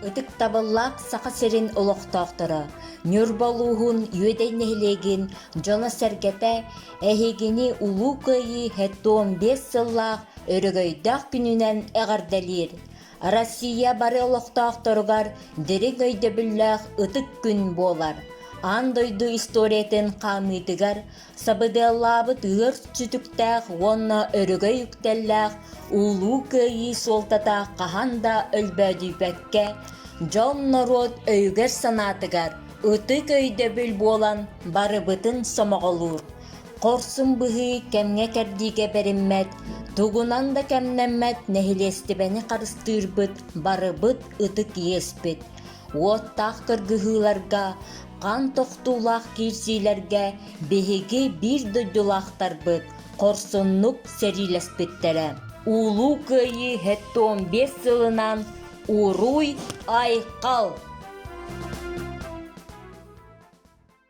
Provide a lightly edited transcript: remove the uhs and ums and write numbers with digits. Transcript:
Ытык табыллак сақа серин олоқтоқтыры, нүрбалуғын үйедейнехілеген жона сәргеті әхегені улу көйі хәтті 15 сыллақ өрігөйдақ күнінен әғардалир. Россия бары олоқтоқтырығар дерек өйді бүлләқ ытык күн болар. Андойду историятын қамытыгар, сабыдыллабыт ығыр чүтіктәқ, онна өрігөй үктәлләқ, улу көйі солтатақ қаханда өлбәдүйбәкке, жон народ өйгер санатыгар, ытык өйді бүл болан барыбытын сомағылур. Қорсын бұғы кәмге кәрдіге беріммәт, туғынан да кәмнәммәт нәхілестібәні қарыстырбыт, барыбыт ытык еспіт. Оттақ кыргығыларға, қан тоқтулақ керсилерге беһиги бир дойдулақтар быт, корсуннук серилеспиттері. Улу көйі 15 сылынан уруй айқал.